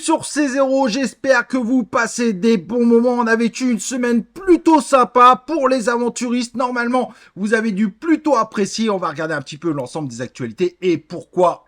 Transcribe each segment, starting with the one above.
sur C0, j'espère que vous passez des bons moments. On avait eu une semaine plutôt sympa pour les aventuristes. Normalement, vous avez dû plutôt apprécier. On va regarder un petit peu l'ensemble des actualités et pourquoi.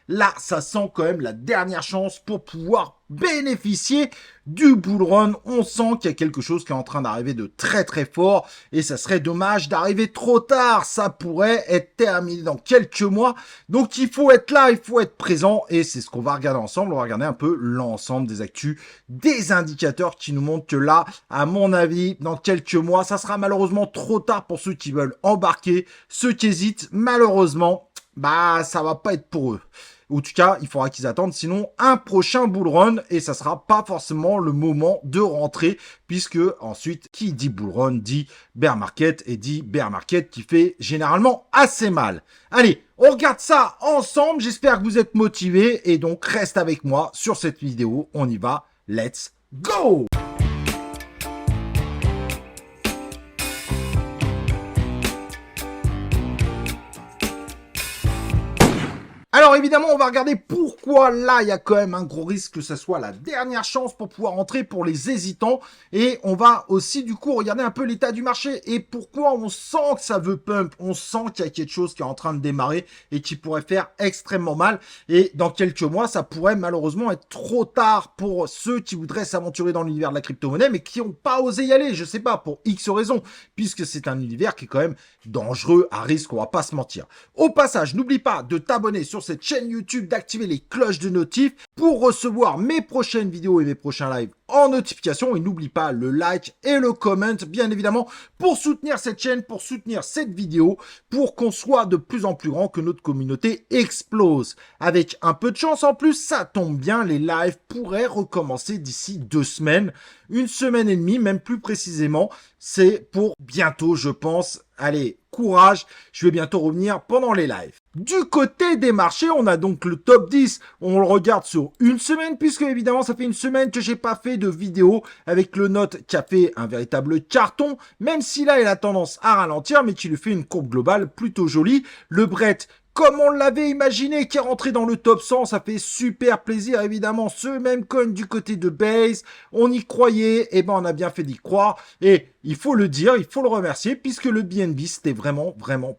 Là, ça sent quand même la dernière chance pour pouvoir bénéficier du bull run. On sent qu'il y a quelque chose qui est en train d'arriver de très très fort et ça serait dommage d'arriver trop tard. Ça pourrait être terminé dans quelques mois. Donc il faut être là, il faut être présent et c'est ce qu'on va regarder ensemble. On va regarder un peu l'ensemble des actus, des indicateurs qui nous montrent que là, à mon avis, dans quelques mois, ça sera malheureusement trop tard pour ceux qui veulent embarquer. Ceux qui hésitent, malheureusement, ça va pas être pour eux. En tout cas, il faudra qu'ils attendent, sinon un prochain bull run et ça sera pas forcément le moment de rentrer puisque ensuite, qui dit bull run dit bear market et dit bear market qui fait généralement assez mal. Allez, on regarde ça ensemble. J'espère que vous êtes motivés et donc reste avec moi sur cette vidéo. On y va. Let's go! Alors évidemment, on va regarder pourquoi là, il y a quand même un gros risque que ça soit la dernière chance pour pouvoir entrer pour les hésitants. Et on va aussi du coup regarder un peu l'état du marché et pourquoi on sent que ça veut pump. On sent qu'il y a quelque chose qui est en train de démarrer et qui pourrait faire extrêmement mal. Et dans quelques mois, ça pourrait malheureusement être trop tard pour ceux qui voudraient s'aventurer dans l'univers de la crypto-monnaie mais qui n'ont pas osé y aller. Je sais pas, pour X raisons, puisque c'est un univers qui est quand même dangereux, à risque, on va pas se mentir. Au passage, n'oublie pas de t'abonner sur cette chaîne YouTube, d'activer les cloches de notif pour recevoir mes prochaines vidéos et mes prochains lives en notification. Et n'oublie pas le like et le comment, bien évidemment, pour soutenir cette chaîne, pour soutenir cette vidéo, pour qu'on soit de plus en plus grand, que notre communauté explose. Avec un peu de chance en plus, ça tombe bien, les lives pourraient recommencer d'ici 2 semaines, 1 semaine et demie, même plus précisément. C'est pour bientôt, je pense. Allez, courage, je vais bientôt revenir pendant les lives. Du côté des marchés, on a donc le top 10. On le regarde sur 1 semaine, puisque évidemment, ça fait 1 semaine que j'ai pas fait de vidéo avec le note qui a fait un véritable carton, même si là, il a tendance à ralentir, mais qui lui fait une courbe globale plutôt jolie. Le Brett, comme on l'avait imaginé, qui est rentré dans le top 100, ça fait super plaisir, évidemment. Ce même coin du côté de Base, on y croyait, et on a bien fait d'y croire. Et il faut le dire, il faut le remercier, puisque le BNB, c'était vraiment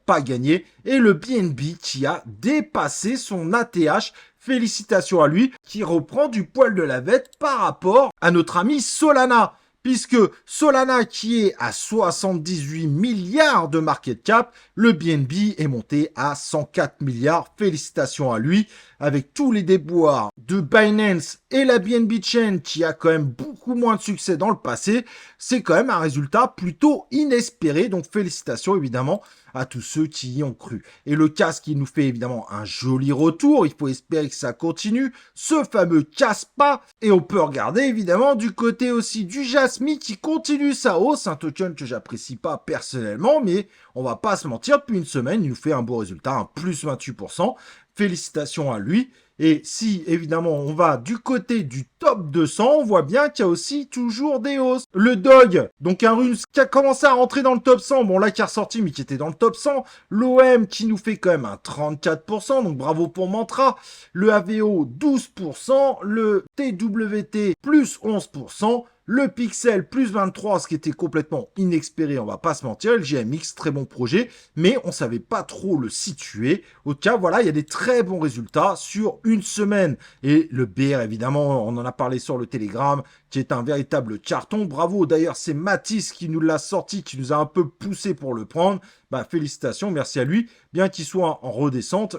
pas gagné. Et le BNB qui a dépassé son ATH, félicitations à lui, qui reprend du poil de la bête par rapport à notre ami Solana. Puisque Solana qui est à 78 milliards de market cap, le BNB est monté à 104 milliards. Félicitations à lui. Avec tous les déboires de Binance et la BNB Chain qui a quand même beaucoup moins de succès dans le passé, c'est quand même un résultat plutôt inespéré. Donc félicitations évidemment à tous ceux qui y ont cru. Et le casque qui nous fait évidemment un joli retour. Il faut espérer que ça continue. Ce fameux casse-pas. Et on peut regarder évidemment du côté aussi du Jasmy qui continue sa hausse. Un token que j'apprécie pas personnellement, mais on va pas se mentir. Depuis 1 semaine, il nous fait un beau résultat, un plus 28%. Félicitations à lui. Et si, évidemment, on va du côté du top 200, on voit bien qu'il y a aussi toujours des hausses. Le Dog, donc un Runes qui a commencé à rentrer dans le top 100, bon là qui est ressorti, mais qui était dans le top 100. L'OM qui nous fait quand même un 34%, donc bravo pour Mantra. Le AVO, 12%. Le TWT, plus 11%. Le Pixel, plus 23, ce qui était complètement inespéré, on va pas se mentir. Le GMX, très bon projet, mais on savait pas trop le situer. Au cas, voilà, il y a des très bons résultats sur 1 semaine. Et le BR, évidemment, on en a parlé sur le Telegram, qui est un véritable carton. Bravo, d'ailleurs, c'est Mathis qui nous l'a sorti, qui nous a un peu poussé pour le prendre. Félicitations, merci à lui. Bien qu'il soit en redescente,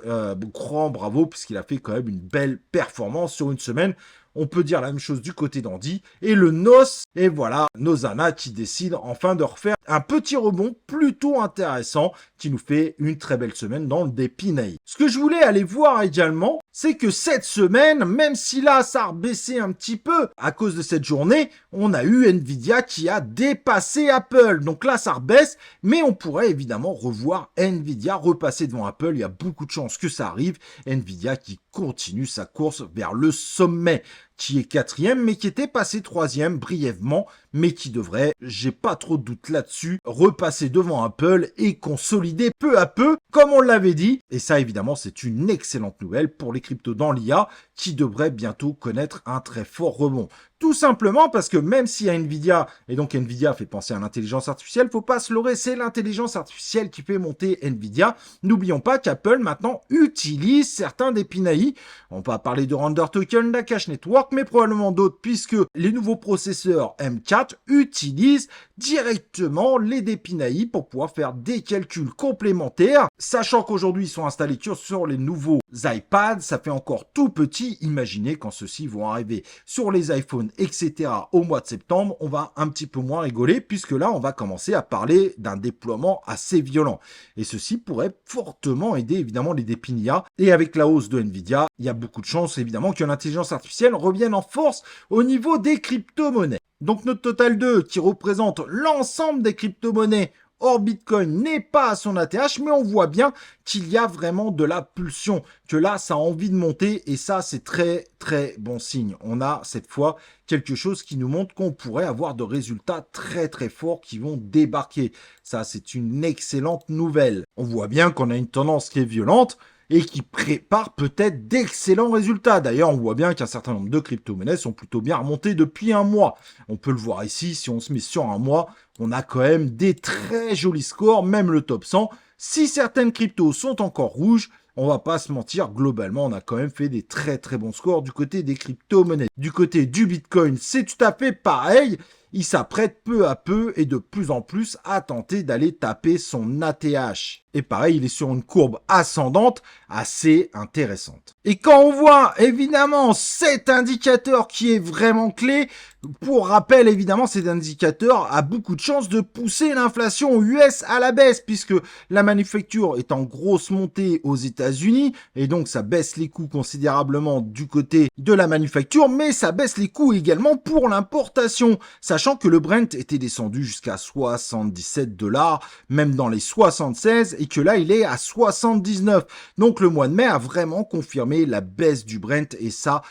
grand bravo, puisqu'il a fait quand même une belle performance sur 1 semaine. On peut dire la même chose du côté d'Andy. Et le NOS, et voilà, Nozana qui décide enfin de refaire un petit rebond plutôt intéressant qui nous fait une très belle semaine dans le Dépinaï. Ce que je voulais aller voir également, c'est que cette semaine, même si là ça a rebaissé un petit peu à cause de cette journée, on a eu Nvidia qui a dépassé Apple. Donc là ça rebaisse, mais on pourrait évidemment revoir Nvidia repasser devant Apple. Il y a beaucoup de chances que ça arrive. Nvidia qui continue sa course vers le sommet. qui est 4e, mais qui était passé 3e brièvement, mais qui devrait, j'ai pas trop de doute là-dessus, repasser devant Apple et consolider peu à peu, comme on l'avait dit. Et ça, évidemment, c'est une excellente nouvelle pour les cryptos dans l'IA, qui devraient bientôt connaître un très fort rebond. Tout simplement parce que même s'il y a Nvidia, et donc Nvidia fait penser à l'intelligence artificielle, faut pas se leurrer, c'est l'intelligence artificielle qui fait monter Nvidia. N'oublions pas qu'Apple maintenant utilise certains des PINAI. On va parler de Render Token, d'Akash Network, mais probablement d'autres, puisque les nouveaux processeurs M4 utilisent directement les DPINAI pour pouvoir faire des calculs complémentaires. Sachant qu'aujourd'hui, ils sont installés sur les nouveaux iPads, ça fait encore tout petit. Imaginez quand ceux-ci vont arriver sur les iPhones, etc. au mois de septembre, on va un petit peu moins rigoler, puisque là, on va commencer à parler d'un déploiement assez violent. Et ceci pourrait fortement aider, évidemment, les DPINIA. Et avec la hausse de Nvidia, il y a beaucoup de chances, évidemment, que l'intelligence artificielle revienne en force au niveau des crypto-monnaies. Donc notre Total 2, qui représente l'ensemble des crypto-monnaies hors Bitcoin, n'est pas à son ATH, mais on voit bien qu'il y a vraiment de la pulsion, que là, ça a envie de monter, et ça, c'est très, très bon signe. On a, cette fois, quelque chose qui nous montre qu'on pourrait avoir de résultats très, très forts qui vont débarquer. Ça, c'est une excellente nouvelle. On voit bien qu'on a une tendance qui est violente, et qui prépare peut-être d'excellents résultats. D'ailleurs, on voit bien qu'un certain nombre de crypto-monnaies sont plutôt bien remontées depuis un mois. On peut le voir ici, si on se met sur un mois, on a quand même des très jolis scores, même le top 100. Si certaines cryptos sont encore rouges, on va pas se mentir, globalement, on a quand même fait des très très bons scores du côté des crypto-monnaies. Du côté du Bitcoin, c'est tout à fait pareil. Il s'apprête peu à peu et de plus en plus à tenter d'aller taper son ATH. Et pareil, il est sur une courbe ascendante assez intéressante. Et quand on voit évidemment cet indicateur qui est vraiment clé, pour rappel évidemment cet indicateur a beaucoup de chances de pousser l'inflation US à la baisse puisque la manufacture est en grosse montée aux États-Unis et donc ça baisse les coûts considérablement du côté de la manufacture, mais ça baisse les coûts également pour l'importation, sachant que le Brent était descendu jusqu'à 77 $, même dans les 76, et que là il est à 79. Donc le mois de mai a vraiment confirmé la baisse du Brent et ça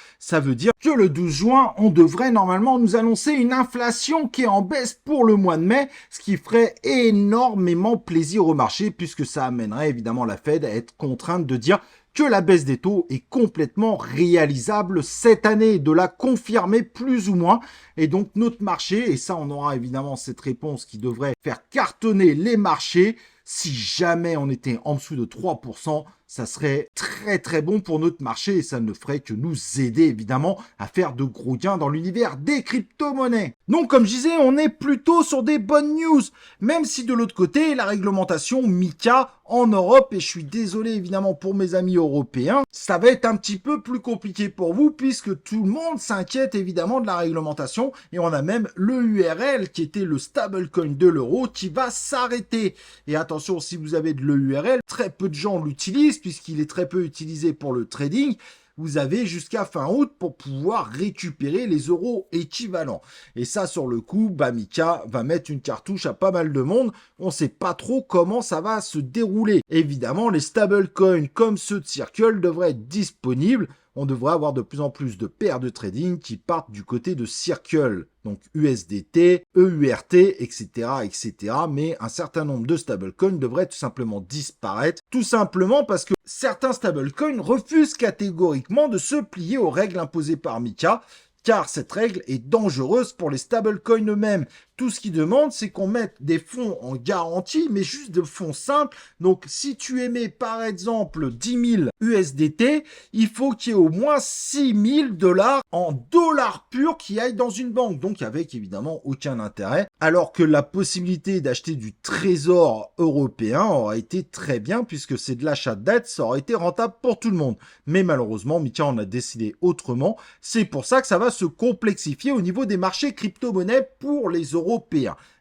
veut dire que le 12 juin, on devrait normalement nous annoncer une inflation qui est en baisse pour le mois de mai, ce qui ferait énormément plaisir au marché puisque ça amènerait évidemment la Fed à être contrainte de dire que la baisse des taux est complètement réalisable cette année, de la confirmer plus ou moins. Et donc notre marché, et ça on aura évidemment cette réponse qui devrait faire cartonner les marchés, si jamais on était en dessous de 3%, ça serait très très bon pour notre marché et ça ne ferait que nous aider évidemment à faire de gros gains dans l'univers des crypto-monnaies. Donc comme je disais, on est plutôt sur des bonnes news, même si de l'autre côté, la réglementation MiCA en Europe, et je suis désolé évidemment pour mes amis européens, ça va être un petit peu plus compliqué pour vous puisque tout le monde s'inquiète évidemment de la réglementation et on a même le URL qui était le stablecoin de l'euro qui va s'arrêter. Et attention, si vous avez de l'EURL, très peu de gens l'utilisent puisqu'il est très peu utilisé pour le trading. Vous avez jusqu'à fin août pour pouvoir récupérer les euros équivalents. Et ça, sur le coup, MiCA va mettre une cartouche à pas mal de monde. On ne sait pas trop comment ça va se dérouler. Évidemment, les stablecoins comme ceux de Circle devraient être disponibles. On devrait avoir de plus en plus de paires de trading qui partent du côté de Circle. Donc USDT, EURT, etc., etc. Mais un certain nombre de stablecoins devraient tout simplement disparaître. Tout simplement parce que certains stablecoins refusent catégoriquement de se plier aux règles imposées par MiCA. Car cette règle est dangereuse pour les stablecoins eux-mêmes. Tout ce qu'ils demandent, c'est qu'on mette des fonds en garantie, mais juste de fonds simples. Donc, si tu émets, par exemple, 10 000 USDT, il faut qu'il y ait au moins 6 000 $ en dollars purs qui aillent dans une banque. Donc, avec évidemment aucun intérêt. Alors que la possibilité d'acheter du trésor européen aurait été très bien, puisque c'est de l'achat de dette, ça aurait été rentable pour tout le monde. Mais malheureusement, MiCA en a décidé autrement. C'est pour ça que ça va se complexifier au niveau des marchés crypto-monnaies pour les Européens.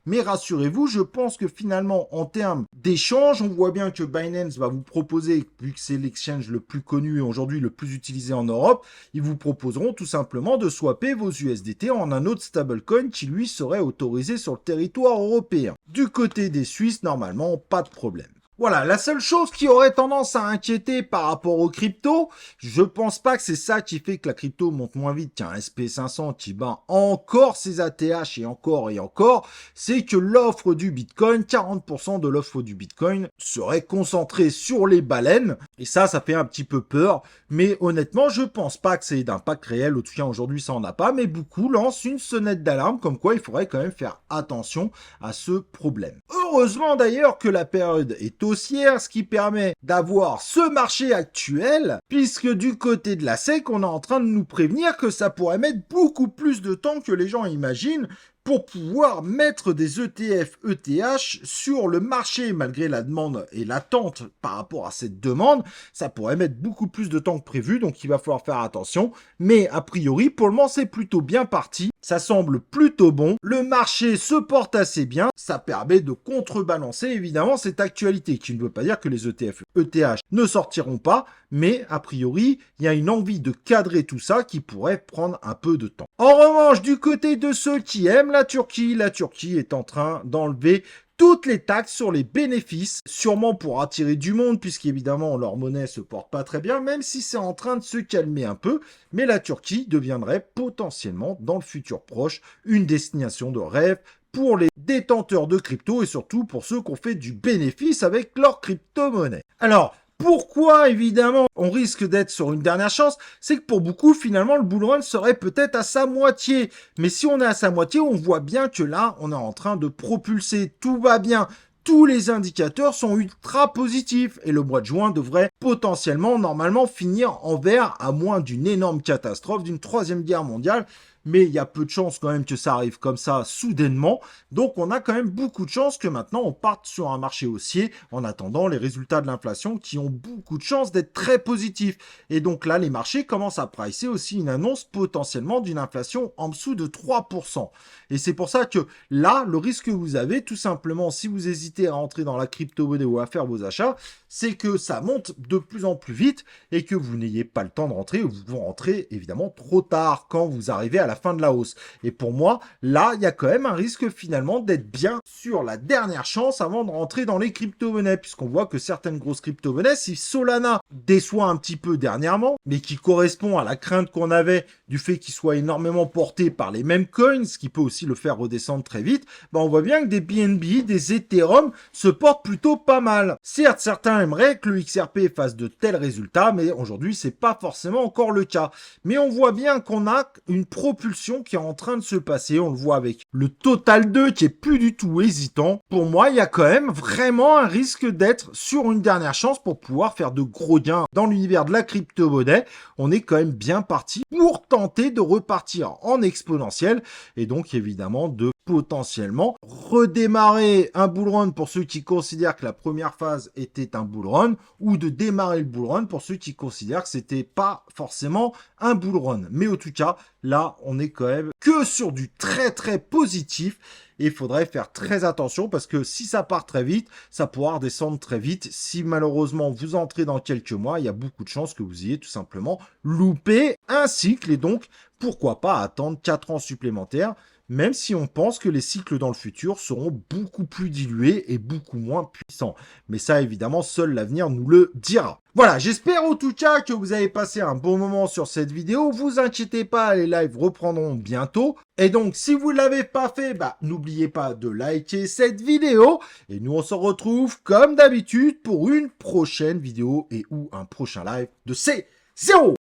Mais rassurez-vous, je pense que finalement, en termes d'échange, on voit bien que Binance va vous proposer, vu que c'est l'exchange le plus connu et aujourd'hui le plus utilisé en Europe, ils vous proposeront tout simplement de swapper vos USDT en un autre stablecoin qui lui serait autorisé sur le territoire européen. Du côté des Suisses, normalement, pas de problème. Voilà, la seule chose qui aurait tendance à inquiéter par rapport aux cryptos, je pense pas que c'est ça qui fait que la crypto monte moins vite qu'un SP500 qui bat encore ses ATH et encore, c'est que l'offre du Bitcoin, 40% de l'offre du Bitcoin serait concentrée sur les baleines, et ça fait un petit peu peur, mais honnêtement, je pense pas que c'est d'impact réel, en tout cas aujourd'hui ça en a pas, mais beaucoup lancent une sonnette d'alarme, comme quoi il faudrait quand même faire attention à ce problème. Heureusement d'ailleurs que la période est haussière, ce qui permet d'avoir ce marché actuel, puisque du côté de la SEC, on est en train de nous prévenir que ça pourrait mettre beaucoup plus de temps que les gens imaginent pour pouvoir mettre des ETF ETH sur le marché. Malgré la demande et l'attente par rapport à cette demande, ça pourrait mettre beaucoup plus de temps que prévu, donc il va falloir faire attention. Mais a priori, pour le moment, c'est plutôt bien parti. Ça semble plutôt bon. Le marché se porte assez bien. Ça permet de contrebalancer évidemment cette actualité, qui ne veut pas dire que les ETF ETH ne sortiront pas, mais a priori, il y a une envie de cadrer tout ça qui pourrait prendre un peu de temps. En revanche, du côté de ceux qui aiment la Turquie est en train d'enlever toutes les taxes sur les bénéfices, sûrement pour attirer du monde, puisqu'évidemment leur monnaie se porte pas très bien, même si c'est en train de se calmer un peu, mais la Turquie deviendrait potentiellement, dans le futur proche, une destination de rêve pour les détenteurs de crypto et surtout pour ceux qui ont fait du bénéfice avec leur crypto-monnaie. Alors, pourquoi, évidemment, on risque d'être sur une dernière chance? C'est que pour beaucoup, finalement, le bull run serait peut-être à sa moitié. Mais si on est à sa moitié, on voit bien que là, on est en train de propulser. Tout va bien. Tous les indicateurs sont ultra positifs et le mois de juin devrait potentiellement, normalement, finir en vert à moins d'une énorme catastrophe, d'une troisième guerre mondiale. Mais il y a peu de chances quand même que ça arrive comme ça soudainement. Donc on a quand même beaucoup de chances que maintenant on parte sur un marché haussier en attendant les résultats de l'inflation qui ont beaucoup de chances d'être très positifs. Et donc là, les marchés commencent à pricer aussi une annonce potentiellement d'une inflation en dessous de 3%. Et c'est pour ça que là, le risque que vous avez, tout simplement, si vous hésitez à rentrer dans la crypto-monnaie ou à faire vos achats, c'est que ça monte de plus en plus vite et que vous n'ayez pas le temps de rentrer ou vous rentrez évidemment trop tard quand vous arrivez à la fin de la hausse. Et pour moi, là, il y a quand même un risque finalement d'être bien sur la dernière chance avant de rentrer dans les crypto-monnaies, puisqu'on voit que certaines grosses crypto-monnaies, si Solana déçoit un petit peu dernièrement, mais qui correspond à la crainte qu'on avait du fait qu'il soit énormément porté par les mêmes coins, ce qui peut aussi le faire redescendre très vite, ben on voit bien que des BNB, des Ethereum se portent plutôt pas mal. Certes, certains aimeraient que le XRP fasse de tels résultats, mais aujourd'hui, c'est pas forcément encore le cas. Mais on voit bien qu'on a une propulsion qui est en train de se passer. On le voit avec le Total 2 qui est plus du tout hésitant. Pour moi, il y a quand même vraiment un risque d'être sur une dernière chance pour pouvoir faire de gros gains dans l'univers de la crypto-monnaie. On est quand même bien parti pour tenter de repartir en exponentiel et donc évidemment de potentiellement redémarrer un bull run pour ceux qui considèrent que la première phase était un bull run ou de démarrer le bull run pour ceux qui considèrent que c'était pas forcément un bull run. Mais en tout cas, là, on est quand même que sur du très très positif et il faudrait faire très attention parce que si ça part très vite, ça pourra redescendre très vite. Si malheureusement vous entrez dans quelques mois, il y a beaucoup de chances que vous ayez tout simplement loupé un cycle et donc pourquoi pas attendre 4 ans supplémentaires, même si on pense que les cycles dans le futur seront beaucoup plus dilués et beaucoup moins puissants. Mais ça, évidemment, seul l'avenir nous le dira. Voilà, j'espère en tout cas que vous avez passé un bon moment sur cette vidéo. Vous inquiétez pas, les lives reprendront bientôt. Et donc, si vous ne l'avez pas fait, n'oubliez pas de liker cette vidéo. Et nous, on se retrouve comme d'habitude pour une prochaine vidéo et ou un prochain live de C0.